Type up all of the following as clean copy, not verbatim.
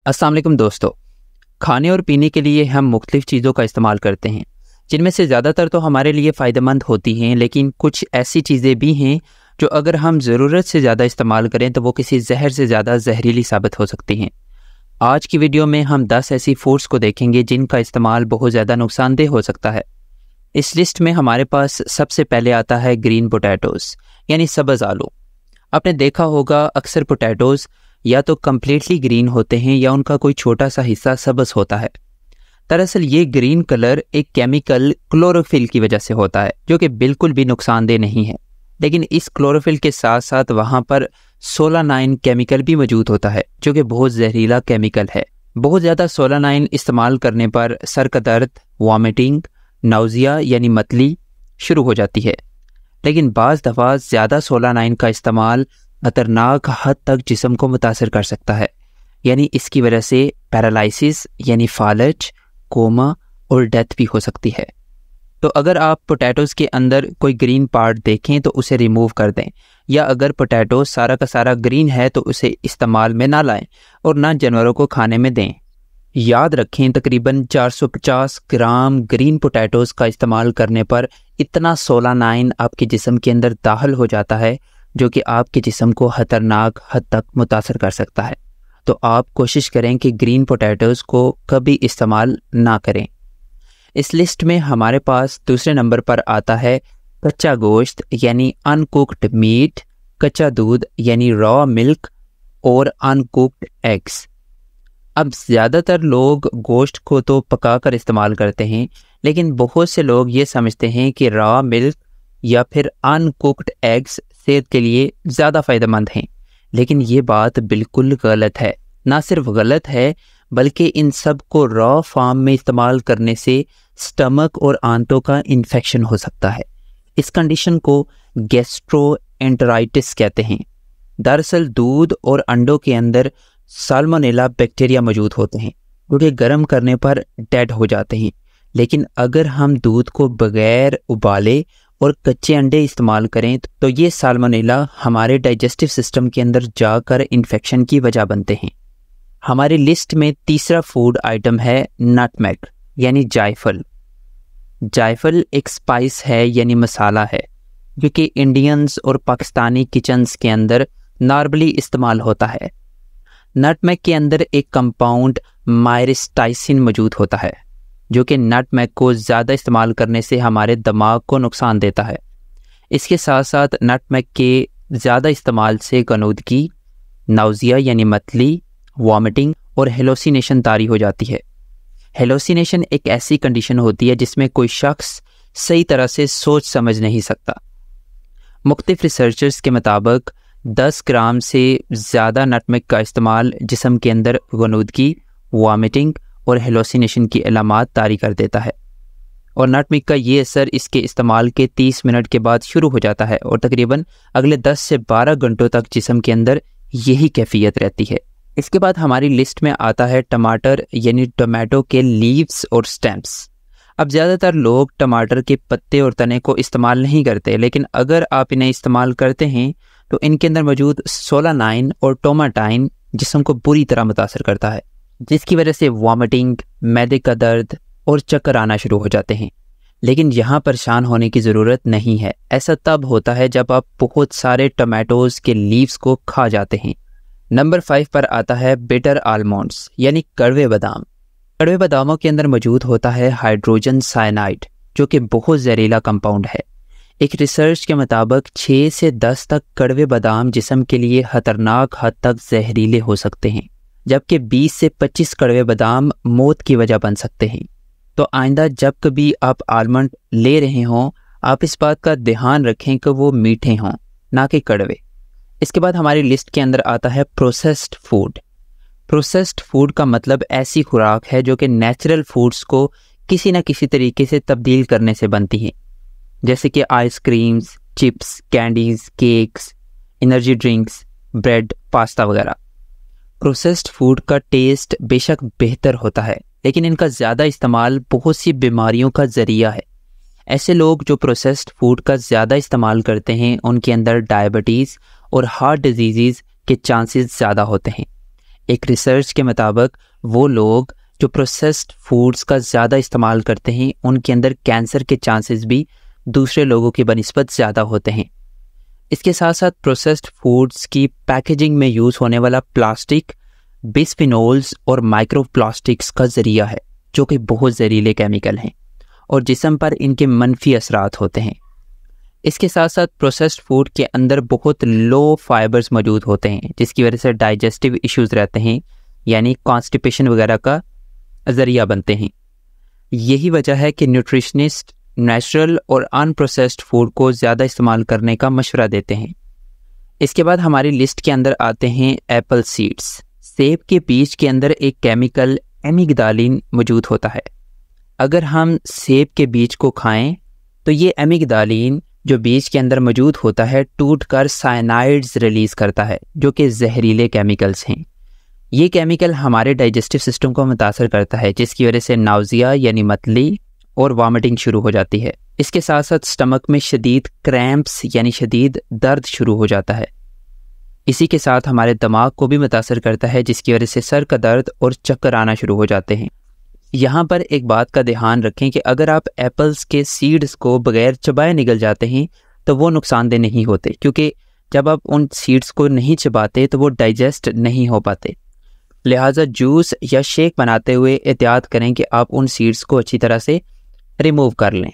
अस्सलाम वालेकुम दोस्तों। खाने और पीने के लिए हम मुख्तलिफ़ चीज़ों का इस्तेमाल करते हैं, जिनमें से ज़्यादातर तो हमारे लिए फ़ायदेमंद होती हैं, लेकिन कुछ ऐसी चीज़ें भी हैं जो अगर हम ज़रूरत से ज़्यादा इस्तेमाल करें तो वो किसी जहर से ज़्यादा जहरीली साबित हो सकती हैं। आज की वीडियो में हम 10 ऐसी फूड्स को देखेंगे जिनका इस्तेमाल बहुत ज़्यादा नुकसानदेह हो सकता है। इस लिस्ट में हमारे पास सबसे पहले आता है ग्रीन पोटैटोज़ यानी सब्ज़ आलू। आपने देखा होगा अक्सर पोटैटोज़ या तो कम्प्लीटली ग्रीन होते हैं या उनका कोई छोटा सा हिस्सा सब्ज़ होता है। दरअसल ये ग्रीन कलर एक केमिकल क्लोरोफिल की वजह से होता है, जो कि बिल्कुल भी नुकसानदेह नहीं है। लेकिन इस क्लोरोफिल के साथ साथ वहाँ पर सोलानाइन केमिकल भी मौजूद होता है, जो कि बहुत जहरीला केमिकल है। बहुत ज़्यादा सोलानाइन इस्तेमाल करने पर सर का दर्द, वॉमिटिंग, नाउजिया यानी मतली शुरू हो जाती है। लेकिन बाज़ दफ़ा ज़्यादा सोलानाइन का इस्तेमाल खतरनाक हद तक जिस्म को मुतासर कर सकता है, यानी इसकी वजह से पैरालिसिस यानी फालज, कोमा और डेथ भी हो सकती है। तो अगर आप पोटैटोज़ के अंदर कोई ग्रीन पार्ट देखें तो उसे रिमूव कर दें, या अगर पोटैटो सारा का सारा ग्रीन है तो उसे इस्तेमाल में ना लाएं और ना जानवरों को खाने में दें। याद रखें, तकरीबन 450 ग्राम ग्रीन पोटैटोज़ का इस्तेमाल करने पर इतना सोलानाइन आपके जिस्म के अंदर दाखिल हो जाता है जो कि आपके जिस्म को खतरनाक हद तक मुतासर कर सकता है। तो आप कोशिश करें कि ग्रीन पोटैटोज़ को कभी इस्तेमाल ना करें। इस लिस्ट में हमारे पास दूसरे नंबर पर आता है कच्चा गोश्त यानी अनकुक्ड मीट, कच्चा दूध यानी रॉ मिल्क और अनकुक्ड एग्स। अब ज़्यादातर लोग गोश्त को तो पकाकर इस्तेमाल करते हैं, लेकिन बहुत से लोग ये समझते हैं कि रॉ मिल्क या फिर अनकुक्ड एग्स सेहत के लिए ज़्यादा फ़ायदेमंद हैं। लेकिन ये बात बिल्कुल गलत है। ना सिर्फ गलत है बल्कि इन सब को रॉ फॉर्म में इस्तेमाल करने से स्टमक और आंतों का इन्फेक्शन हो सकता है। इस कंडीशन को गैस्ट्रोएंटेराइटिस कहते हैं। दरअसल दूध और अंडों के अंदर साल्मोनेला बैक्टीरिया मौजूद होते हैं, जो कि गर्म करने पर डेड हो जाते हैं। लेकिन अगर हम दूध को बगैर उबाले और कच्चे अंडे इस्तेमाल करें तो ये साल्मोनेला हमारे डाइजेस्टिव सिस्टम के अंदर जाकर इन्फेक्शन की वजह बनते हैं। हमारी लिस्ट में तीसरा फूड आइटम है नटमेग यानी जायफल। जायफल एक स्पाइस है यानी मसाला है, जो कि इंडियंस और पाकिस्तानी किचन्स के अंदर नॉर्मली इस्तेमाल होता है। नटमेग के अंदर एक कंपाउंड मायरिस्टाइसिन मौजूद होता है, जो कि नटमेग को ज़्यादा इस्तेमाल करने से हमारे दिमाग को नुकसान देता है। इसके साथ साथ नटमेग के ज़्यादा इस्तेमाल से गनूदगी, नाउजिया यानी मतली, वॉमिटिंग और हेलोसिनेशन तारी हो जाती है। हेलोसिनेशन एक ऐसी कंडीशन होती है जिसमें कोई शख्स सही तरह से सोच समझ नहीं सकता। मुख्तलिफ रिसर्चर्स के मुताबिक 10 ग्राम से ज़्यादा नटमेग का इस्तेमाल जिस्म के अंदर गनूदगी, वॉमिटिंग और हेलोसिनेशन की अलामात तारी कर देता है। और नटमेग का ये असर इसके इस्तेमाल के 30 मिनट के बाद शुरू हो जाता है और तकरीबन अगले 10 से 12 घंटों तक जिस्म के अंदर यही कैफियत रहती है। इसके बाद हमारी लिस्ट में आता है टमाटर यानी टोमेटो के लीव्स और स्टेम्स। अब ज़्यादातर लोग टमाटर के पत्ते और तने को इस्तेमाल नहीं करते, लेकिन अगर आप इन्हें इस्तेमाल करते हैं तो इनके अंदर मौजूद सोलानाइन और टोमाटाइन जिस्म को बुरी तरह मुतासर करता है, जिसकी वजह से वॉमिटिंग, मैदे का दर्द और चक्कर आना शुरू हो जाते हैं। लेकिन यहाँ परेशान होने की ज़रूरत नहीं है। ऐसा तब होता है जब आप बहुत सारे टमाटोज़ के लीव्स को खा जाते हैं। नंबर 5 पर आता है बिटर आलमंड्स यानी कड़वे बादाम। कड़वे बादामों के अंदर मौजूद होता है हाइड्रोजन साइनाइड, जो कि बहुत जहरीला कंपाउंड है। एक रिसर्च के मुताबिक 6 से 10 तक कड़वे बादाम जिस्म के लिए खतरनाक हद तक जहरीले हो सकते हैं, जबकि 20 से 25 कड़वे बादाम मौत की वजह बन सकते हैं। तो आइंदा जब कभी आप आलमंड ले रहे हों, आप इस बात का ध्यान रखें कि वो मीठे हों, ना कि कड़वे। इसके बाद हमारी लिस्ट के अंदर आता है प्रोसेस्ड फूड। प्रोसेस्ड फूड का मतलब ऐसी खुराक है जो कि नेचुरल फूड्स को किसी न किसी तरीके से तब्दील करने से बनती है, जैसे कि ice creams, chips, candies, cakes, energy drinks, bread, pasta वगैरह। प्रोसेस्ड फूड का टेस्ट बेशक बेहतर होता है, लेकिन इनका ज़्यादा इस्तेमाल बहुत सी बीमारियों का ज़रिया है। ऐसे लोग जो प्रोसेस्ड फूड का ज़्यादा इस्तेमाल करते हैं उनके अंदर डायबिटीज़ और हार्ट डिजीज़ के चांसेस ज़्यादा होते हैं। एक रिसर्च के मुताबिक वो लोग जो प्रोसेस्ड फूड्स का ज़्यादा इस्तेमाल करते हैं उनके अंदर कैंसर के चांसेस भी दूसरे लोगों की बनिस्बत ज़्यादा होते हैं। इसके साथ साथ प्रोसेस्ड फूड्स की पैकेजिंग में यूज़ होने वाला प्लास्टिक बिस्फिनोल्स और माइक्रोप्लास्टिक्स का ज़रिया है, जो कि बहुत जहरीले केमिकल हैं और जिस्म पर इनके मनफी असरात होते हैं। इसके साथ साथ प्रोसेस्ड फूड के अंदर बहुत लो फाइबर्स मौजूद होते हैं, जिसकी वजह से डाइजेस्टिव इश्यूज़ रहते हैं, यानी कॉन्स्टिपेशन वगैरह का ज़रिया बनते हैं। यही वजह है कि न्यूट्रिशनिस्ट नेचुरल और अनप्रोसेस्ड फूड को ज़्यादा इस्तेमाल करने का मशवरा देते हैं। इसके बाद हमारी लिस्ट के अंदर आते हैं एप्पल सीड्स। सेब के बीज के अंदर एक केमिकल एमिग्डालिन मौजूद होता है। अगर हम सेब के बीज को खाएं तो ये एमिग्डालिन जो बीज के अंदर मौजूद होता है टूटकर साइनाइड्स रिलीज़ करता है, जो कि जहरीले केमिकल्स हैं। ये केमिकल हमारे डाइजेस्टिव सिस्टम को मुतासर करता है, जिसकी वजह से नाउजिया यानी मतली और वॉमिटिंग शुरू हो जाती है। इसके साथ साथ स्टमक में शदीद क्रैम्प्स यानी शदीद दर्द शुरू हो जाता है। इसी के साथ हमारे दिमाग को भी मुतासर करता है, जिसकी वजह से सर का दर्द और चक्कर आना शुरू हो जाते हैं। यहाँ पर एक बात का ध्यान रखें कि अगर आप एप्पल्स के सीड्स को बगैर चबाए निगल जाते हैं तो वो नुकसानदेह नहीं होते, क्योंकि जब आप उन सीड्स को नहीं चबाते तो वो डाइजेस्ट नहीं हो पाते। लिहाजा जूस या शेक बनाते हुए एहतियात करें कि आप उन सीड्स को अच्छी तरह से रिमूव कर लें।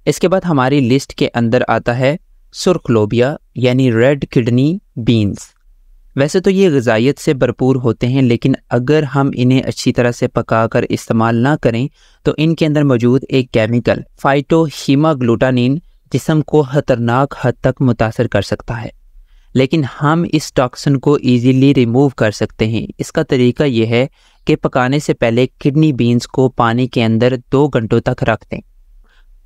इसके बाद हमारी लिस्ट के अंदर आता है सुर्ख लोबिया यानी रेड किडनी बीन्स। वैसे तो ये ग़िज़ाइयत से भरपूर होते हैं, लेकिन अगर हम इन्हें अच्छी तरह से पकाकर इस्तेमाल ना करें तो इनके अंदर मौजूद एक केमिकल फाइटोहीमाग्लूटानिन जिस्म को ख़तरनाक हद तक मुतासर कर सकता है, लेकिन हम इस टॉक्सिन को ईज़िली रिमूव कर सकते हैं। इसका तरीका यह है कि पकाने से पहले किडनी बीन्स को पानी के अंदर 2 घंटों तक रख दें।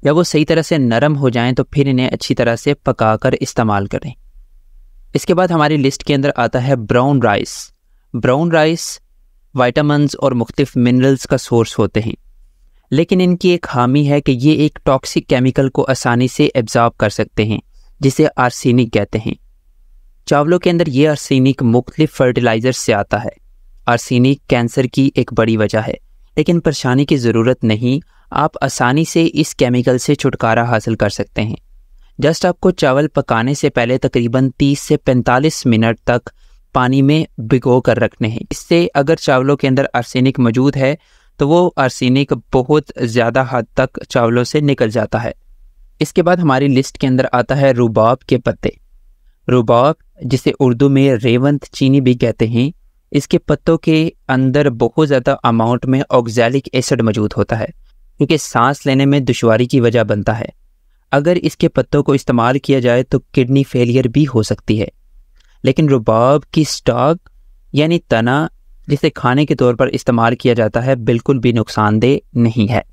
जब वो सही तरह से नरम हो जाएं तो फिर इन्हें अच्छी तरह से पकाकर इस्तेमाल करें। इसके बाद हमारी लिस्ट के अंदर आता है brown rice. Brown rice vitamins और मुख्तलिफ मिनरल्स का सोर्स होते हैं, लेकिन इनकी एक खामी है कि ये एक टॉक्सिक केमिकल को आसानी से एब्जॉर्ब कर सकते हैं, जिसे आर्सेनिक कहते हैं। चावलों के अंदर ये आर्सेनिक मुख्तलिफ फर्टिलाइज़र से आता है। आर्सेनिक कैंसर की एक बड़ी वजह है, लेकिन परेशानी की ज़रूरत नहीं, आप आसानी से इस केमिकल से छुटकारा हासिल कर सकते हैं। जस्ट आपको चावल पकाने से पहले तकरीबन 30 से 45 मिनट तक पानी में भिगो कर रखने हैं। इससे अगर चावलों के अंदर आर्सेनिक मौजूद है तो वो आर्सेनिक बहुत ज़्यादा हद तक चावलों से निकल जाता है। इसके बाद हमारी लिस्ट के अंदर आता है रुबाब के पत्ते। रुबाब, जिसे उर्दू में रेवंत चीनी भी कहते हैं, इसके पत्तों के अंदर बहुत ज़्यादा अमाउंट में ऑक्सैलिक एसिड मौजूद होता है, क्योंकि सांस लेने में दुश्वारी की वजह बनता है। अगर इसके पत्तों को इस्तेमाल किया जाए तो किडनी फेलियर भी हो सकती है। लेकिन रुबाब की स्टॉक यानी तना, जिसे खाने के तौर पर इस्तेमाल किया जाता है, बिल्कुल भी नुकसानदेह नहीं है।